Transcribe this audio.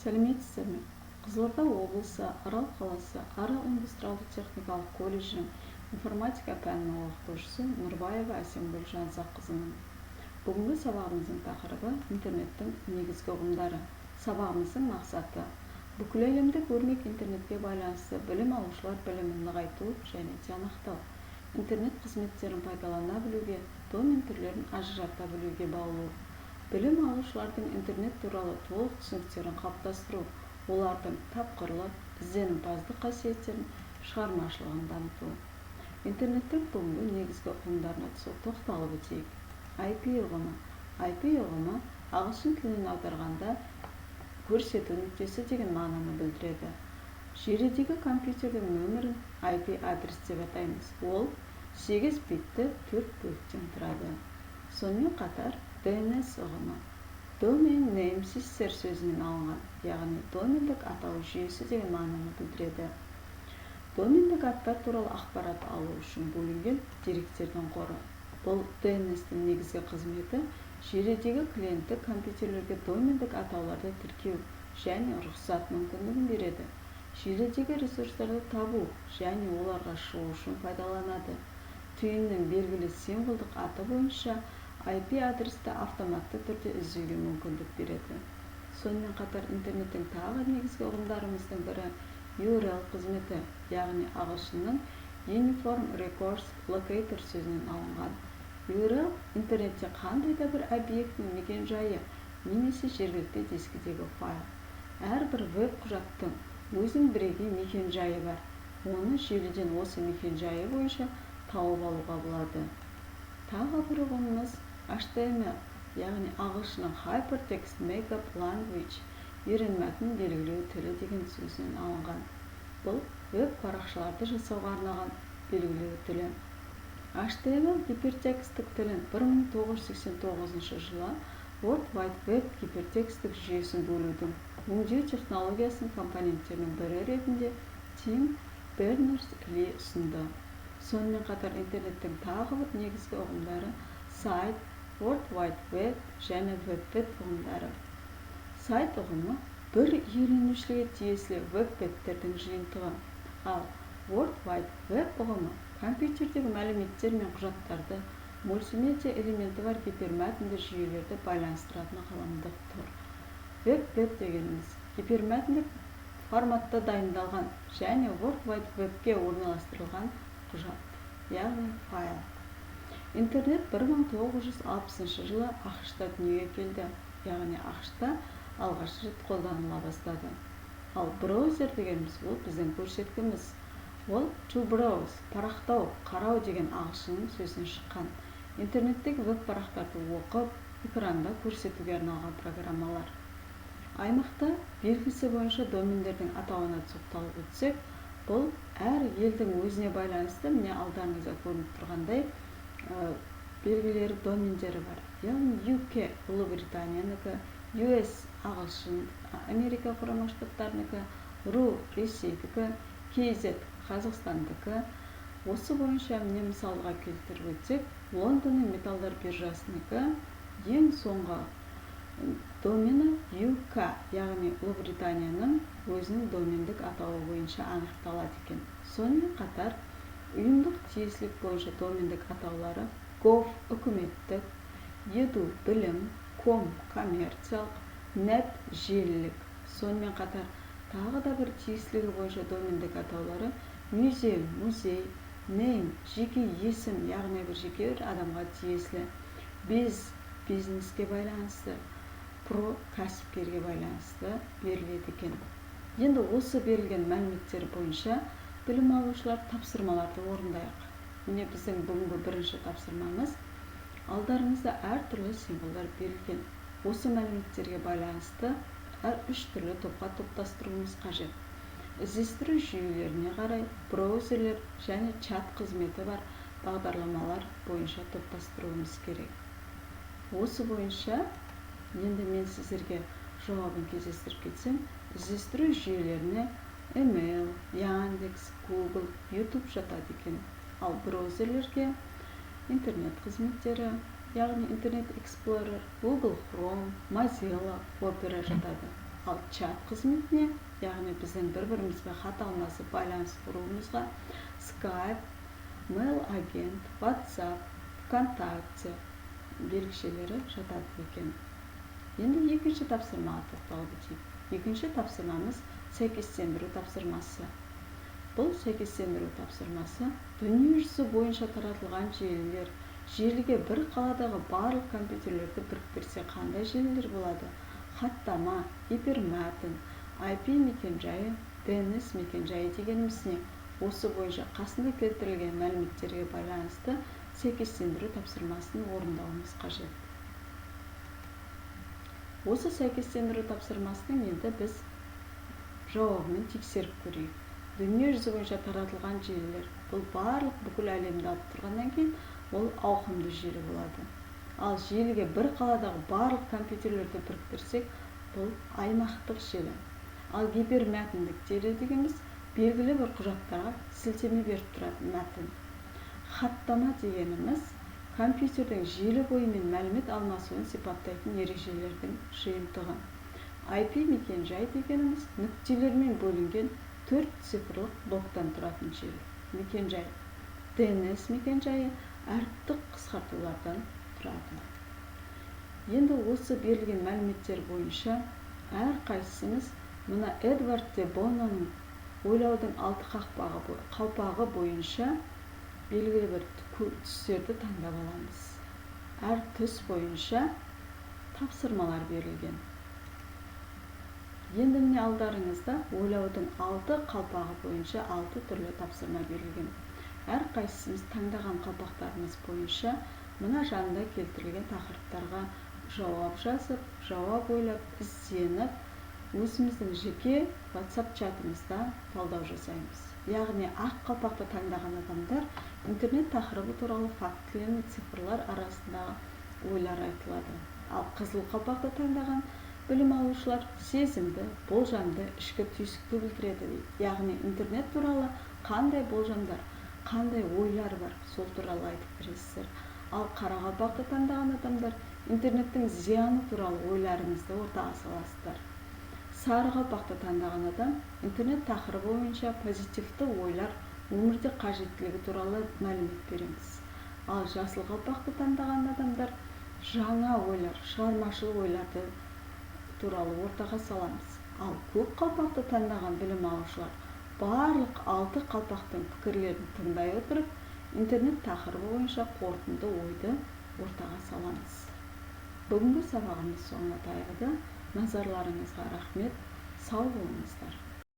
Сәлеметсіздер ме? Қызылорда облысы, Арал қаласы, Арал индустриалды техникалық колледжінің информатика пәнінің оқытушысы Нұрбаева Әсемгүл Жанзақызының. Бүгінгі сабағымыздың тақырыбы интернеттің негізгі ұғымдары. Сабағымыздың мақсаты бүкіләлемдік өрмек интернетке байланысты білім алушылар білімін нығайту және тиянақтау. Интернет қызметтерін пайдалана білуге, домен түрлерін ажырата білуге баулу. Білім алушылардың интернет туралы толық түсініктерін қалыптастыру, олардың тапқырлық, ізденімпаздық қасиеттерін, шығармашылығын дамыту. Интернеттің бүгінгі негізгі ұғымдарына тоқталып өтейік. IP ұғымы. IP ұғымы ағылшын тілінен аударғанда көрсету нүктесі деген мағынаны білдіреді. Желідегі компьютердің нөмірін IP адрес деп атаймыз. Ол 8 битті 4 бөліктен тұрады. Сонымен қатар DNS ұғымы. Domain Name System сөзінен алынған, яғни домендік атау жүйесі деген мағынаны білдіреді. Домендік аттар туралы ақпарат алу үшін бөлінген деректердің қоры. Бұл DNS-тің негізгі қызметі желідегі клиенттік компьютерлерге домендік атауларды тіркеу және рұқсат мүмкіндігін береді. Желідегі ресурстарды табу және оларға шығу үшін пайдаланады. Түйіннің белгілі символдық аты бойынша IP адресті автоматты түрде іздеуге мүмкіндік береді. Сонымен қатар интернеттің тағы негізгі ұғымдарымыздың бірі URL қызметі, яғни ағылшынның Uniform Resource Locator сөзінен алынған. URL интернетте қандай да бір объектінің мекен-жайы немесе жергілікті дискідегі файл. Әрбір веб құжаттың өзінің бірегей мекен-жайы бар. Оны желіден осы мекен-жайы бойынша тауып алуға болады. Тағы бір ұғымымыз HTML, яғни ағылшынның Hypertext Markup Language, ерін мәтін белгілеу тілі деген сөзінен алынған. Бұл веб парақшаларды жасауға арналған белгілеу тілі. HTML гипертекстік тілін 1989 жылы World Wide Web гипертекстік жүйесін бөлудің өңдеу технологиясының компоненттерінің бірі ретінде Тим Бернерс-Ли ұсынды. Сонымен қатар интернеттің тағы бір негізгі ұғымдары сайт, World Wide Web және веб-бет ұғымдары. Сайт ұғымы бір иеленушіге тиесілі веб-беттердің жиынтығы, ал World Wide Web ұғымы компьютердегі мәліметтер мен құжаттарды, мультимедиа элементі бар гипермәтінді жүйелерді байланыстыратын ғаламдық түр. Веб-бет дегеніміз гипермәтіндік форматта дайындалған және World Wide Web'ге орналастырылған құжат, яғни файл. Интернет 1960 жылы ақш-та дүниеге келді, яғни ақш-та алғаш рет қолданыла бастады. Ал браузер дегеніміз ол біздің көрсеткіміз. Ол to browse, парақтау, қарау деген ағылшынның сөзінен шыққан. Интернеттегі веб-парақтарды оқып, экранда көрсетуге арналған программалар. Аймақта белгісі бойынша домендердің атауына тоқталып өтсек, бұл әр елдің өзіне байланысты, міне алдарыңызда көрініп тұрғандай белгілері домендері бар. Яғни UK Ұлыбританиянікі, US ағылшын, Америка құрама штаттарынікі, RU Ресейдікі, KZ Қазақстандікі. Осы бойынша міне мысалға келтіріп өтсек, Лондонның металдар биржасынікі ең соңғы домені UK, яғни Ұлыбританияның өзінің домендік атауы бойынша анықталады екен. Сонымен қатар ұйымдық тиесілік бойынша домендік атаулары gov үкіметтік, edu білім, com коммерциялық, net желілік. Сонымен қатар тағы да бір тиесілігі бойынша домендік атаулары музей, name жеке есім, яғни бір жеке адамға тиесілі, бизнеске байланысты, pro кәсіпкерге байланысты беріледі екен. Енді осы берілген мәліметтер бойынша білім алушылар тапсырмаларды орындайық. Міне біздің бүгінгі бірінші тапсырмамыз. Алдарыңызда әртүрлі символдар берілген. Осы мәліметтерге байланысты үш түрлі топқа топтастыруымыз қажет. Іздестіру жүйелеріне қарай браузерлер және чат қызметі бар бағдарламалар бойынша топтастыруымыз керек. Осы бойынша енді мен сіздерге жауабын кездестіріп кетсем, іздестіру жүйелеріне Email, Яндекс, Google, YouTube жатады екен. Ал браузерлерге интернет қызметтері, яғни Internet Explorer, Google Chrome, Mozilla, Opera жатады. Ал чат қызметіне, яғни біздің бір-бірімізге хат алмасып байланыс құруымызға Skype, Mail Agent, WhatsApp, ВКонтакте белгішелері жатады екен. Енді екінші тапсырмаға тоқталып өтейік. Екінші тапсырмамыз сәйкестендіру тапсырмасы. Бұл сәйкестендіру тапсырмасы дүниежүзі бойынша таратылған желілер. Желіге бір қаладағы барлық компьютерлерді біріктірсе қандай желілер болады? Хаттама, гипермәтін, IP мекен-жайы, DNS мекен-жайы дегеніміз не? Осы бойынша қасында келтірілген мәліметтерге байланысты сәйкестендіру тапсырмасын орындауымыз қажет. Осы сәйкестендіру тапсырмасының енді біз жауабын тексеріп көрейік. Дүниежүзі бойынша таратылған желілер. Бұл барлық бүкіл әлемді алып тұрғаннан кейін ол ауқымды желі болады. Ал желіге бір қаладағы барлық компьютерлерді біріктірсек, бұл аймақтық желі. Ал гипермәтіндік желі дегеніміз белгілі бір құжаттарға сілтеме беріп тұратын мәтін. Хаттама дегеніміз компьютердің желі бойымен мәлімет алмасуын сипаттайтын ережелердің жиынтығы. IP мекен-жай дегеніміз нүктелермен бөлінген 4 цифрлық блоктан тұратын желі. Мекен-жай. DNS мекен-жайы әріптік қысқартулардан тұрады. Енді осы берілген мәліметтер бойынша әрқайсымыз мына Эдвард де Бононың ойлаудың 6 қалпағы бойынша белгілі бір түстерді таңдап аламыз. Әр түс бойынша тапсырмалар берілген. Енді міне алдарыңызда ойлаудың 6 қалпағы бойынша 6 түрлі тапсырма берілген. Әр қайсымыз таңдаған қалпақтарымыз бойынша мына жанында келтірілген тақырыптарға жауап жазып, жауап ойлап, ізденіп, өзіміздің жеке WhatsApp чатымызда талдау жасаймыз. Яғни ақ қалпақты таңдаған адамдар интернет тақырыбы туралы фактілер мен цифрлар арасындағы ойлар айтылады. Ал қызыл қалпақты таңдаған білім алушылар сезімді, болжамды, ішкі түйсікті білдіреді. Яғни интернет туралы қандай болжамдар, қандай ойлар бар, сол туралы айтып бересіздер. Ал қара қалпақты таңдаған адамдар интернеттің зияны туралы ойларыңызды ортаға саласыздар. Сары қалпақты таңдаған адам интернет тақырыбы бойынша позитивті ойлар, өмірде қажеттілігі туралы мәлімет береміз. Ал жасыл қалпақты таңдаған адамдар жаңа ойлар, шығармашыл ойларды туралы ортаға саламыз. Ал көк қалпақты таңдаған білім алушылар барлық 6 қалпақтың пікірлерін тыңдай отырып, интернет тақырыбы бойынша қорытынды ойды ортаға саламыз. Бүгінгі сабағымыз соңына таяды. Назарларыңызға рахмет. Сау болыңыздар.